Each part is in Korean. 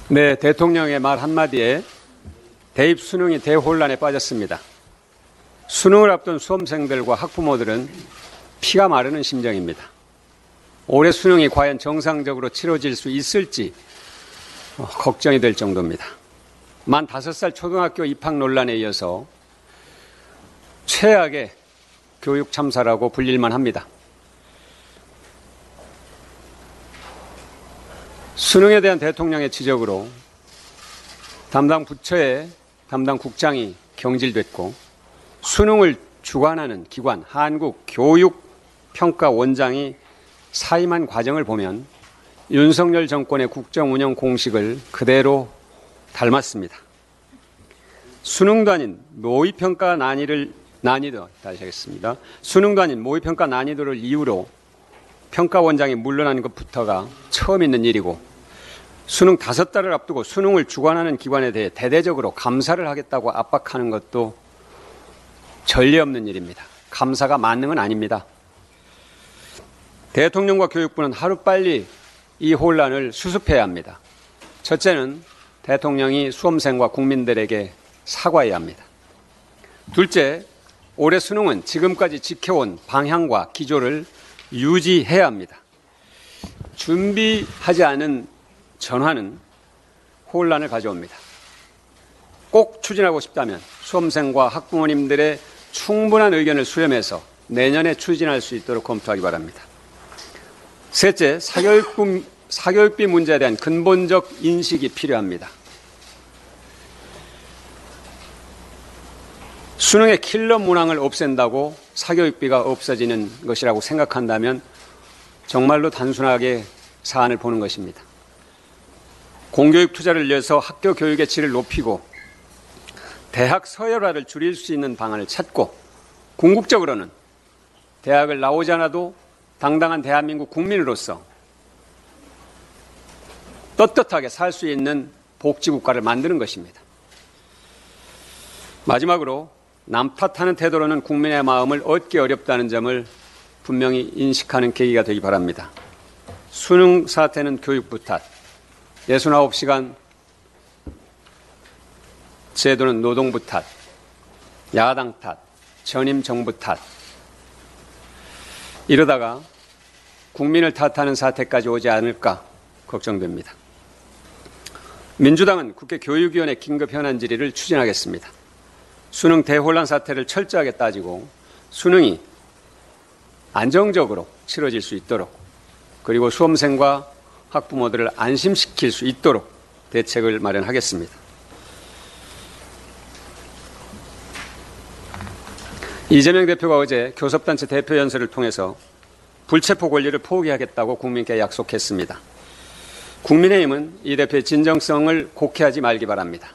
네, 대통령의 말 한마디에 대입 수능이 대혼란에 빠졌습니다. 수능을 앞둔 수험생들과 학부모들은 피가 마르는 심정입니다. 올해 수능이 과연 정상적으로 치러질 수 있을지 걱정이 될 정도입니다. 만 5살 초등학교 입학 논란에 이어서 최악의 교육 참사라고 불릴만 합니다. 수능에 대한 대통령의 지적으로 담당 부처의 담당 국장이 경질됐고 수능을 주관하는 기관 한국교육평가원장이 사임한 과정을 보면 윤석열 정권의 국정운영 공식을 그대로 닮았습니다. 수능도 아닌 모의평가 수능도 아닌 모의평가 난이도를 이유로 평가원장이 물러나는 것부터가 처음 있는 일이고 수능 5달을 앞두고 수능을 주관하는 기관에 대해 대대적으로 감사를 하겠다고 압박하는 것도 전례 없는 일입니다. 감사가 만능은 아닙니다. 대통령과 교육부는 하루빨리 이 혼란을 수습해야 합니다. 첫째는 대통령이 수험생과 국민들에게 사과해야 합니다. 둘째, 올해 수능은 지금까지 지켜온 방향과 기조를 유지해야 합니다. 준비하지 않은 전환은 혼란을 가져옵니다. 꼭 추진하고 싶다면 수험생과 학부모님들의 충분한 의견을 수렴해서 내년에 추진할 수 있도록 검토하기 바랍니다. 셋째, 사교육비 문제에 대한 근본적 인식이 필요합니다. 수능의 킬러 문항을 없앤다고 사교육비가 없어지는 것이라고 생각한다면 정말로 단순하게 사안을 보는 것입니다. 공교육 투자를 위해서 학교 교육의 질을 높이고 대학 서열화를 줄일 수 있는 방안을 찾고 궁극적으로는 대학을 나오지 않아도 당당한 대한민국 국민으로서 떳떳하게 살 수 있는 복지국가를 만드는 것입니다. 마지막으로 남 탓하는 태도로는 국민의 마음을 얻기 어렵다는 점을 분명히 인식하는 계기가 되기 바랍니다. 수능 사태는 교육부 탓, 69시간 제도는 노동부 탓, 야당 탓, 전임 정부 탓. 이러다가 국민을 탓하는 사태까지 오지 않을까 걱정됩니다. 민주당은 국회 교육위원회 긴급 현안 질의를 추진하겠습니다. 수능 대혼란 사태를 철저하게 따지고 수능이 안정적으로 치러질 수 있도록 그리고 수험생과 학부모들을 안심시킬 수 있도록 대책을 마련하겠습니다. 이재명 대표가 어제 교섭단체 대표 연설을 통해서 불체포 권리를 포기하겠다고 국민께 약속했습니다. 국민의힘은 이 대표의 진정성을 곡해하지 말기 바랍니다.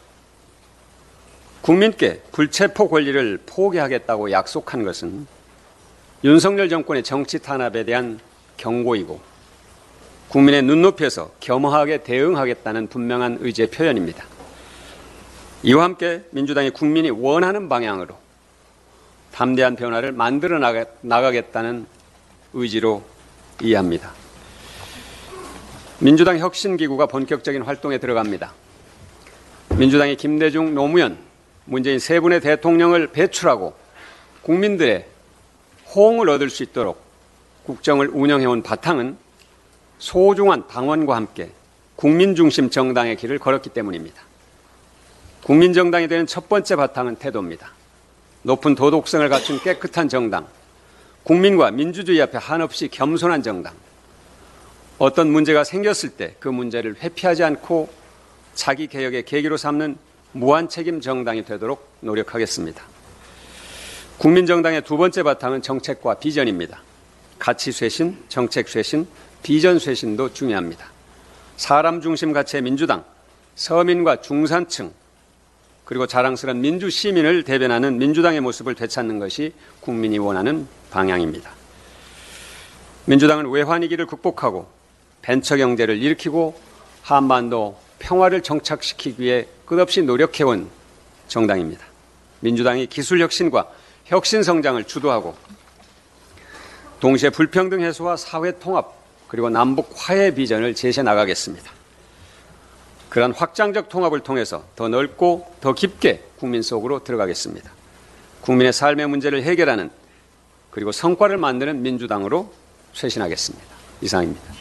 국민께 불체포 권리를 포기하겠다고 약속한 것은 윤석열 정권의 정치 탄압에 대한 경고이고 국민의 눈높이에서 겸허하게 대응하겠다는 분명한 의지의 표현입니다. 이와 함께 민주당이 국민이 원하는 방향으로 담대한 변화를 만들어 나가겠다는 의지로 이해합니다. 민주당 혁신기구가 본격적인 활동에 들어갑니다. 민주당이 김대중, 노무현, 문재인 세 분의 대통령을 배출하고 국민들의 호응을 얻을 수 있도록 국정을 운영해온 바탕은 소중한 당원과 함께 국민중심 정당의 길을 걸었기 때문입니다. 국민정당이 되는 첫 번째 바탕은 태도입니다. 높은 도덕성을 갖춘 깨끗한 정당, 국민과 민주주의 앞에 한없이 겸손한 정당, 어떤 문제가 생겼을 때 그 문제를 회피하지 않고 자기 개혁의 계기로 삼는 무한책임 정당이 되도록 노력하겠습니다. 국민정당의 두 번째 바탕은 정책과 비전입니다. 가치 쇄신, 정책 쇄신, 비전 쇄신도 중요합니다. 사람 중심 가치의 민주당, 서민과 중산층, 그리고 자랑스러운 민주시민을 대변하는 민주당의 모습을 되찾는 것이 국민이 원하는 방향입니다. 민주당은 외환위기를 극복하고 벤처경제를 일으키고 한반도 평화를 정착시키기 위해 끝없이 노력해온 정당입니다. 민주당이 기술혁신과 혁신성장을 주도하고 동시에 불평등 해소와 사회통합 그리고 남북 화해 비전을 제시해 나가겠습니다. 그러한 확장적 통합을 통해서 더 넓고 더 깊게 국민 속으로 들어가겠습니다. 국민의 삶의 문제를 해결하는 그리고 성과를 만드는 민주당으로 쇄신하겠습니다. 이상입니다.